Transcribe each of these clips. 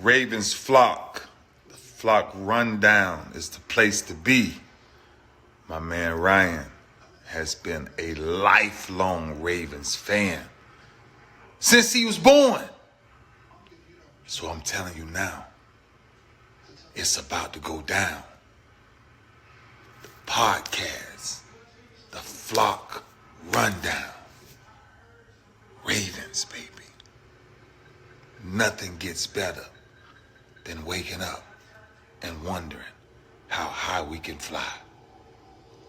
Ravens flock, the flock rundown is the place to be. My man Ryan has been a lifelong Ravens fan since he was born. So I'm telling you now, it's about to go down. The podcast, the flock rundown. Ravens, baby. Nothing gets better than waking up and wondering how high we can fly.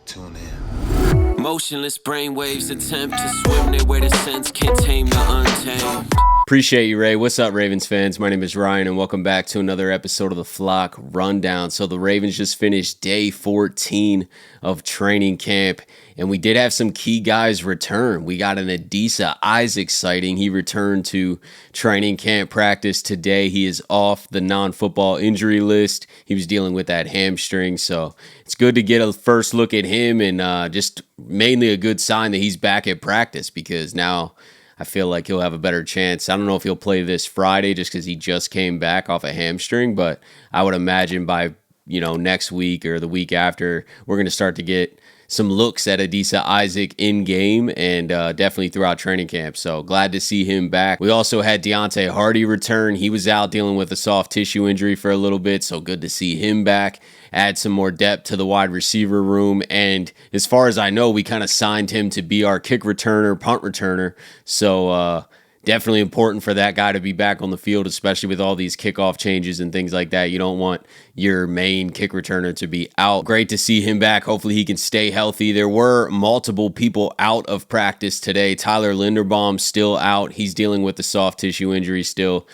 Tune in. Motionless brainwaves attempt to swim their way to sense, can't tame the untamed. Appreciate you, Ray. What's up, Ravens fans? My name is Ryan, and welcome back to another episode of the Flock Rundown. So the Ravens just finished day 14 of training camp, and we did have some key guys return. We got an Adisa Isaac sighting. He returned to training camp practice today. He is off the non-football injury list. He was dealing with that hamstring, so it's good to get a first look at him, and just mainly a good sign that he's back at practice, because now I feel like he'll have a better chance. I don't know if he'll play this Friday just because he just came back off a hamstring, but I would imagine by next week or the week after, we're going to start to get some looks at Adisa Isaac in game, and definitely throughout training camp. So glad to see him back. We also had Deonte Harty return. He was out dealing with a soft tissue injury for a little bit, so good to see him back. Add some more depth to the wide receiver room, and as far as I know, we kind of signed him to be our kick returner, punt returner. So definitely important for that guy to be back on the field, especially with all these kickoff changes and things like that. You don't want your main kick returner to be out. Great to see him back. Hopefully he can stay healthy. There were multiple people out of practice today. Tyler Linderbaum still out. He's dealing with the soft tissue injury still.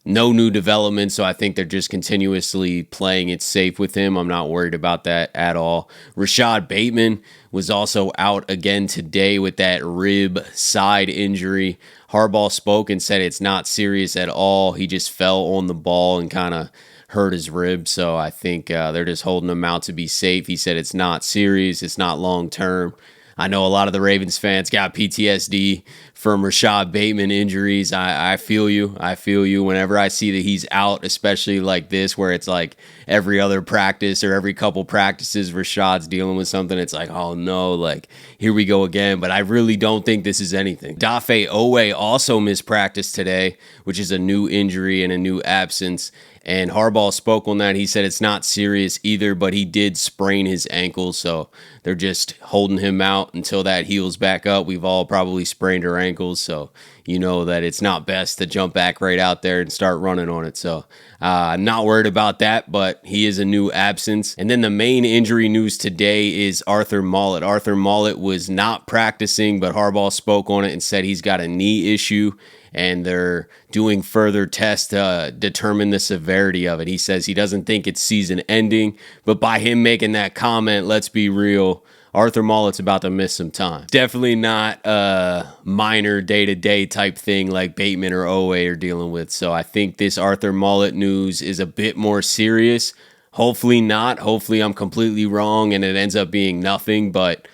No new development, so I think they're just continuously playing it safe with him. I'm not worried about that at all. Rashad Bateman was also out again today with that rib side injury. Harbaugh spoke and said it's not serious at all. He just fell on the ball and kind of hurt his rib, so I think they're just holding him out to be safe. He said it's not serious, it's not long term. I know a lot of the Ravens fans got PTSD from Rashad Bateman injuries. I feel you. I feel you. Whenever I see that he's out, especially like this, where it's like every other practice or every couple practices, Rashad's dealing with something, it's like, oh no, like here we go again. But I really don't think this is anything. Dafe Owe also missed practice today, which is a new injury and a new absence. And Harbaugh spoke on that. He said it's not serious either, but he did sprain his ankle, so they're just holding him out until that heals back up. We've all probably sprained our ankles, so you know that it's not best to jump back right out there and start running on it. So I'm not worried about that, but he is a new absence. And then the main injury news today is Arthur Maulet. Arthur Maulet was not practicing, but Harbaugh spoke on it and said he's got a knee issue, and they're doing further tests to determine the severity of it. He says he doesn't think it's season ending, but by him making that comment, let's be real, Arthur Maulet's about to miss some time. Definitely not a minor day-to-day type thing like Bateman or Owe are dealing with. So I think this Arthur Maulet news is a bit more serious. Hopefully not. Hopefully I'm completely wrong and it ends up being nothing, but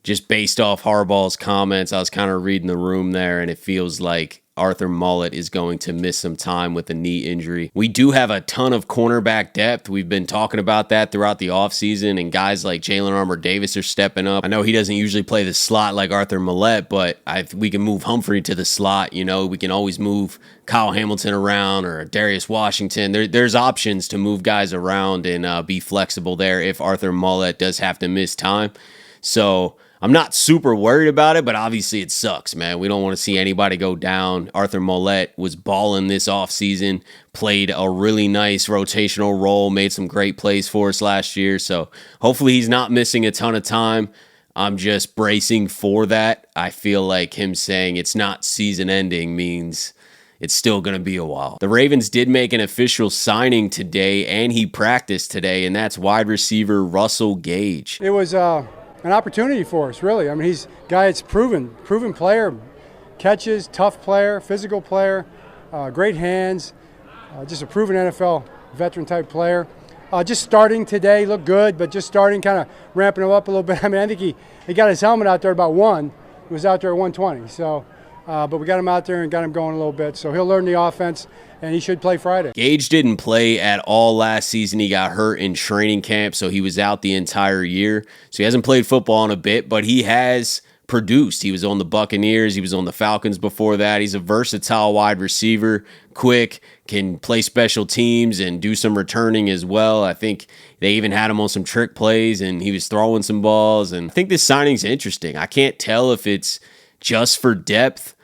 just based off Harbaugh's comments, I was kind of reading the room there, and it feels like Arthur Maulet is going to miss some time with a knee injury. We do have a ton of cornerback depth. We've been talking about that throughout the offseason, and guys like Jalen Armour-Davis are stepping up. I know he doesn't usually play the slot like Arthur Maulet, but we can move Humphrey to the slot. We can always move Kyle Hamilton around or Darius Washington. There's options to move guys around and be flexible there if Arthur Maulet does have to miss time. So I'm not super worried about it, but obviously it sucks, man. We don't want to see anybody go down. Arthur Maulet was balling this offseason, played a really nice rotational role, made some great plays for us last year. So hopefully he's not missing a ton of time. I'm just bracing for that. I feel like him saying it's not season ending means it's still going to be a while. The Ravens did make an official signing today, and he practiced today, and that's wide receiver Russell Gage. It was an opportunity for us, really. I mean, he's a guy that's proven player, catches, tough player, physical player, great hands, just a proven NFL veteran type player. Just starting today, looked good, but just starting, kind of ramping him up a little bit. I mean, I think he got his helmet out there about 1. He was out there at 120. So but we got him out there and got him going a little bit. So he'll learn the offense, and he should play Friday. Gage didn't play at all last season. He got hurt in training camp, so he was out the entire year. So he hasn't played football in a bit, but he has produced. He was on the Buccaneers. He was on the Falcons before that. He's a versatile wide receiver, quick, can play special teams and do some returning as well. I think they even had him on some trick plays, and he was throwing some balls. And I think this signing's interesting. I can't tell if it's just for depth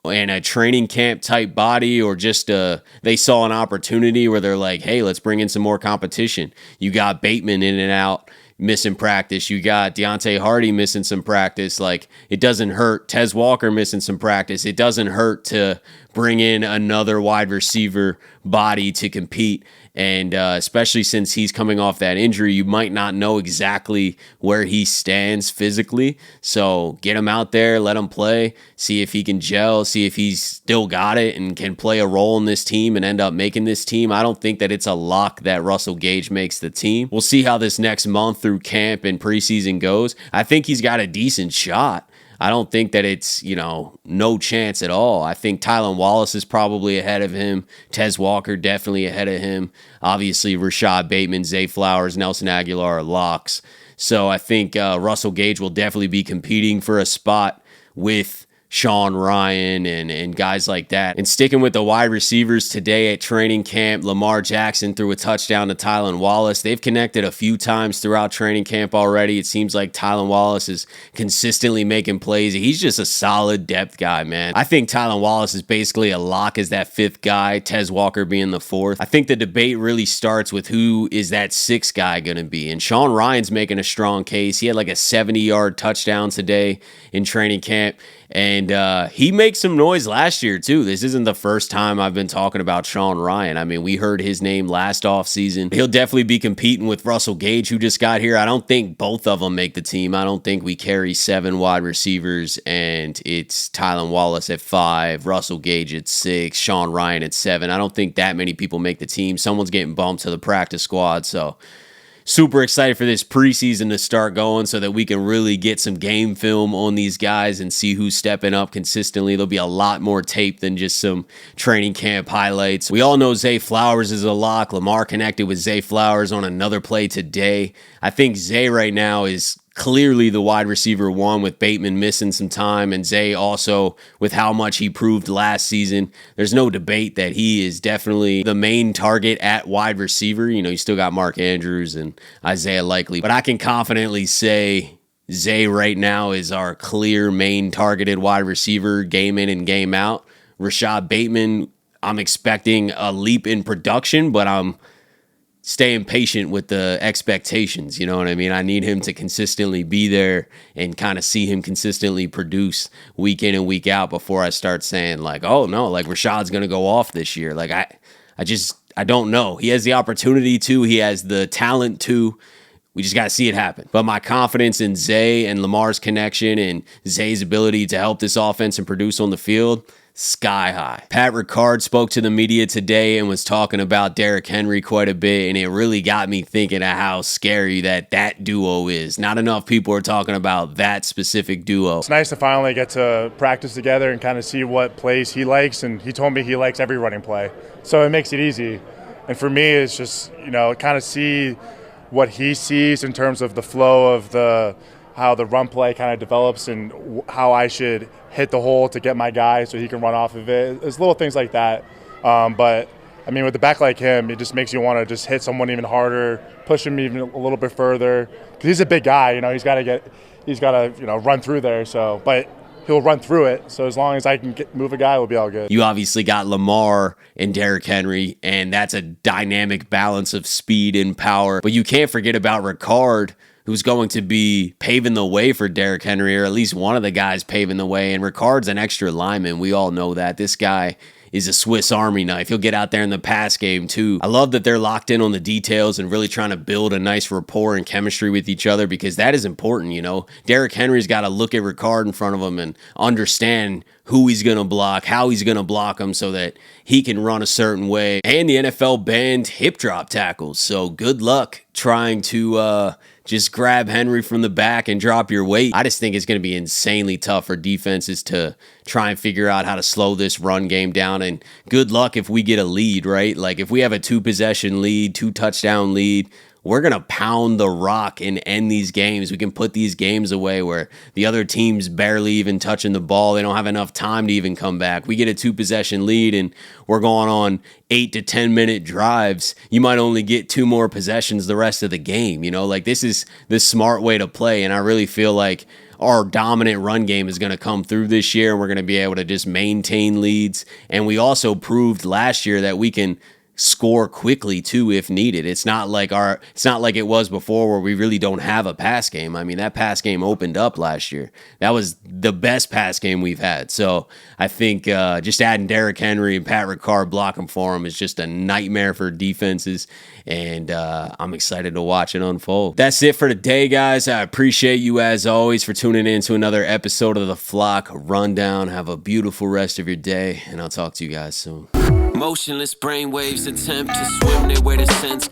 and a training camp type body, or just they saw an opportunity where they're like, hey, let's bring in some more competition. You got Bateman in and out, missing practice. You got Deonte Harty missing some practice. Like, it doesn't hurt. Tez Walker missing some practice. It doesn't hurt to bring in another wide receiver body to compete. And especially since he's coming off that injury, you might not know exactly where he stands physically. So get him out there, let him play, see if he can gel, see if he's still got it and can play a role in this team and end up making this team. I don't think that it's a lock that Russell Gage makes the team. We'll see how this next month through camp and preseason goes. I think he's got a decent shot. I don't think that it's, no chance at all. I think Tylan Wallace is probably ahead of him. Tez Walker definitely ahead of him. Obviously, Rashad Bateman, Zay Flowers, Nelson Aguilar are locks. So I think Russell Gage will definitely be competing for a spot with Sean Ryan and guys like that. And sticking with the wide receivers today at training camp, Lamar Jackson threw a touchdown to Tylan Wallace. They've connected a few times throughout training camp already. It seems like Tylan Wallace is consistently making plays. He's just a solid depth guy, man. I think Tylan Wallace is basically a lock as that fifth guy, Tez Walker being the fourth. I think the debate really starts with who is that sixth guy going to be. And Sean Ryan's making a strong case. He had like a 70-yard touchdown today in training camp. And he makes some noise last year, too. This isn't the first time I've been talking about Sean Ryan. I mean, we heard his name last offseason. He'll definitely be competing with Russell Gage, who just got here. I don't think both of them make the team. I don't think we carry 7 wide receivers, and it's Tylan Wallace at 5, Russell Gage at 6, Sean Ryan at 7. I don't think that many people make the team. Someone's getting bumped to the practice squad, so super excited for this preseason to start going so that we can really get some game film on these guys and see who's stepping up consistently. There'll be a lot more tape than just some training camp highlights. We all know Zay Flowers is a lock. Lamar connected with Zay Flowers on another play today. I think Zay right now is clearly the wide receiver 1 with Bateman missing some time, and Zay also with how much he proved last season. There's no debate that he is definitely the main target at wide receiver. You still got Mark Andrews and Isaiah Likely, but I can confidently say Zay right now is our clear main targeted wide receiver game in and game out. Rashad Bateman, I'm expecting a leap in production, but I'm staying patient with the expectations, you know what I mean? I need him to consistently be there and kind of see him consistently produce week in and week out before I start saying like, oh no, like Rashad's going to go off this year. Like I don't know. He has the opportunity to, he has the talent to. We just got to see it happen. But my confidence in Zay and Lamar's connection and Zay's ability to help this offense and produce on the field, sky high. Pat Ricard spoke to the media today and was talking about Derrick Henry quite a bit, and it really got me thinking of how scary that duo is. Not enough people are talking about that specific duo. It's nice to finally get to practice together and kind of see what plays he likes, and he told me he likes every running play. So it makes it easy. And for me, it's just, kind of see what he sees in terms of the flow of how the run play kind of develops and how I should hit the hole to get my guy so he can run off of it. It's little things like that. But, I mean, with a back like him, it just makes you want to just hit someone even harder, push him even a little bit further. Because he's a big guy, he's got to run through there. So, but he'll run through it. So as long as I can move a guy, we'll be all good. You obviously got Lamar and Derrick Henry, and that's a dynamic balance of speed and power. But you can't forget about Ricard, who's going to be paving the way for Derrick Henry, or at least one of the guys paving the way. And Ricard's an extra lineman. We all know that. This guy is a Swiss Army knife. He'll get out there in the pass game too. I love that they're locked in on the details and really trying to build a nice rapport and chemistry with each other, because that is important, Derrick Henry's got to look at Ricard in front of him and understand who he's going to block, how he's going to block them so that he can run a certain way. And the NFL banned hip drop tackles. So good luck trying to just grab Henry from the back and drop your weight. I just think it's going to be insanely tough for defenses to try and figure out how to slow this run game down. And good luck if we get a lead, right? Like if we have a 2-possession lead, 2-touchdown lead, we're going to pound the rock and end these games. We can put these games away where the other team's barely even touching the ball. They don't have enough time to even come back. We get a 2-possession lead and we're going on 8 to 10 minute drives. You might only get 2 more possessions the rest of the game. You know, like this is the smart way to play. And I really feel like our dominant run game is going to come through this year and we're going to be able to just maintain leads. And we also proved last year that we can score quickly too if needed. It's not like it was before where we really don't have a pass game. I mean, that pass game opened up last year. That was the best pass game we've had. So I think just adding Derrick Henry and Pat Ricard blocking for him is just a nightmare for defenses. And I'm excited to watch it unfold. That's it for today, guys. I appreciate you as always for tuning in to another episode of the Flock Rundown. Have a beautiful rest of your day, and I'll talk to you guys soon. Motionless brainwaves attempt to swim there where the sense